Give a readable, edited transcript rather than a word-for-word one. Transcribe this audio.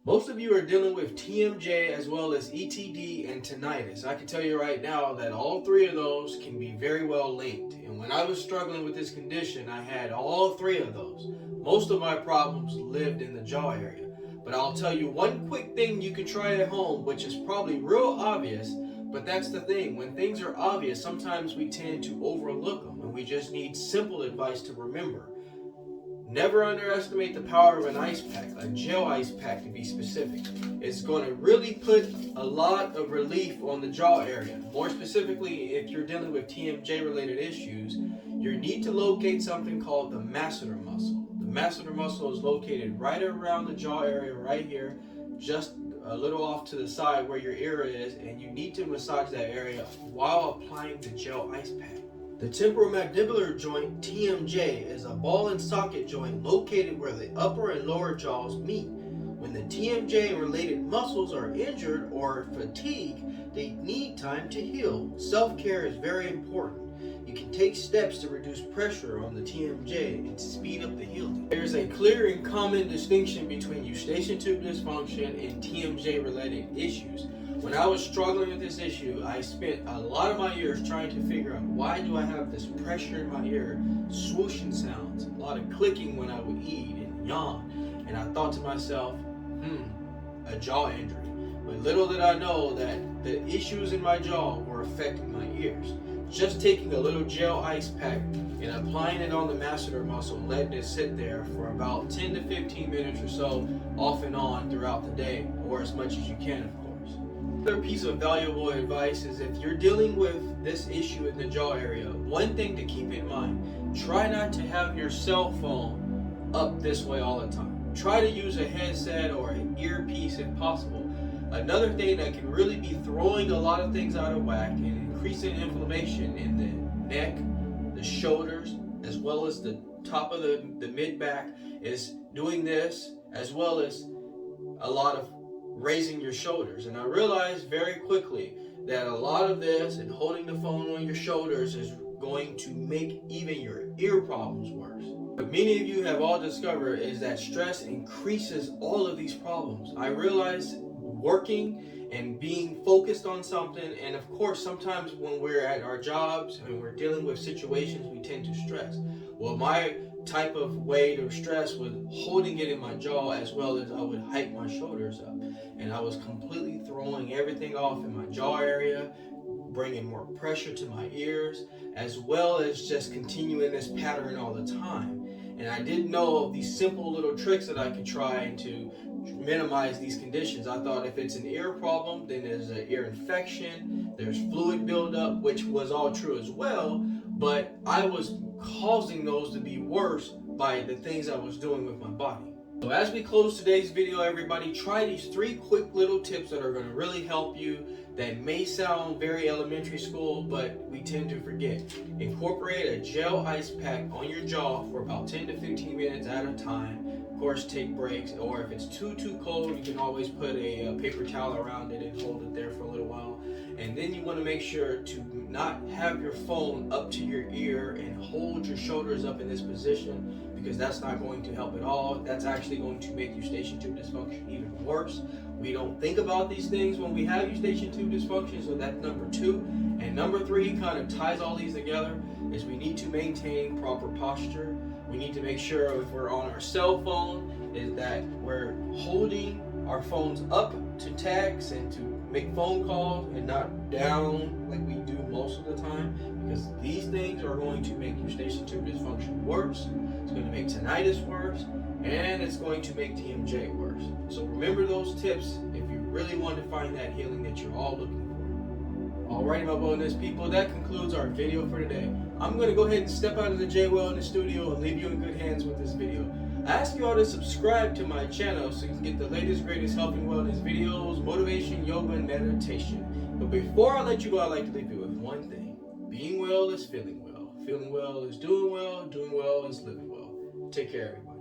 Most of you are dealing with TMJ as well as ETD and tinnitus. I can tell you right now that all three of those can be very well linked. And when I was struggling with this condition, I had all three of those. Most of my problems lived in the jaw area. But I'll tell you one quick thing you can try at home, which is probably real obvious, but that's the thing. When things are obvious, sometimes we tend to overlook them, and we just need simple advice to remember. Never underestimate the power of an ice pack, a gel ice pack to be specific. It's going to really put a lot of relief on the jaw area. More specifically, if you're dealing with TMJ related issues, you need to locate something called the masseter muscle. The masseter muscle is located right around the jaw area right here, just a little off to the side where your ear is, and you need to massage that area while applying the gel ice pack. The temporomandibular joint, TMJ, is a ball and socket joint located where the upper and lower jaws meet. When the TMJ and related muscles are injured or fatigued, they need time to heal. Self-care is very important. You can take steps to reduce pressure on the TMJ and speed up the healing. There's a clear and common distinction between Eustachian tube dysfunction and TMJ related issues. When I was struggling with this issue, I spent a lot of my years trying to figure out why do I have this pressure in my ear, swooshing sounds, a lot of clicking when I would eat and yawn. And I thought to myself, a jaw injury. But little did I know that the issues in my jaw were affecting my ears. Just taking a little gel ice pack and applying it on the masseter muscle, letting it sit there for about 10 to 15 minutes or so, off and on throughout the day, or as much as you can, of course. Another piece of valuable advice is if you're dealing with this issue in the jaw area, one thing to keep in mind, try not to have your cell phone up this way all the time. Try to use a headset or an earpiece if possible. Another thing that can really be throwing a lot of things out of whack and increasing inflammation in the neck, the shoulders, as well as the top of the mid-back is doing this, as well as a lot of raising your shoulders. And I realized very quickly that a lot of this and holding the phone on your shoulders is going to make even your ear problems worse. What many of you have all discovered is that stress increases all of these problems. I realized working and being focused on something, and of course sometimes when we're at our jobs and we're dealing with situations, we tend to stress. Well, my type of way to stress was holding it in my jaw, as well as I would hike my shoulders up, and I was completely throwing everything off in my jaw area, bringing more pressure to my ears, as well as just continuing this pattern all the time. And I didn't know of these simple little tricks that I could try to minimize these conditions. I thought if it's an ear problem, then there's an ear infection, there's fluid buildup, which was all true as well, but I was causing those to be worse by the things I was doing with my body. So as we close today's video, everybody, try these 3 quick little tips that are going to really help you, that may sound very elementary school, but we tend to forget. Incorporate a gel ice pack on your jaw for about 10 to 15 minutes at a time. Of course, take breaks, or if it's too cold, you can always put a paper towel around it and hold it there for a little while. And then you want to make sure to not have your phone up to your ear and hold your shoulders up in this position, because that's not going to help at all. That's actually going to make Eustachian tube dysfunction even worse. We don't think about these things when we have Eustachian tube dysfunction, so that's number 2. And number 3 kind of ties all these together, is we need to maintain proper posture. We need to make sure if we're on our cell phone is that we're holding our phones up to text and to make phone calls and not down like we do most of the time, because these things are going to make Eustachian tube dysfunction worse. It's going to make tinnitus worse, and it's going to make TMJ worse. So remember those tips if you really want to find that healing that you're all looking for. Alrighty, my wellness people, that concludes our video for today. I'm going to go ahead and step out of the J-Wellness studio and leave you in good hands with this video. I ask you all to subscribe to my channel so you can get the latest, greatest health and wellness videos, motivation, yoga, and meditation. But before I let you go, I'd like to leave you with one thing. Being well is feeling well. Feeling well is doing well is living well. Take care, everybody.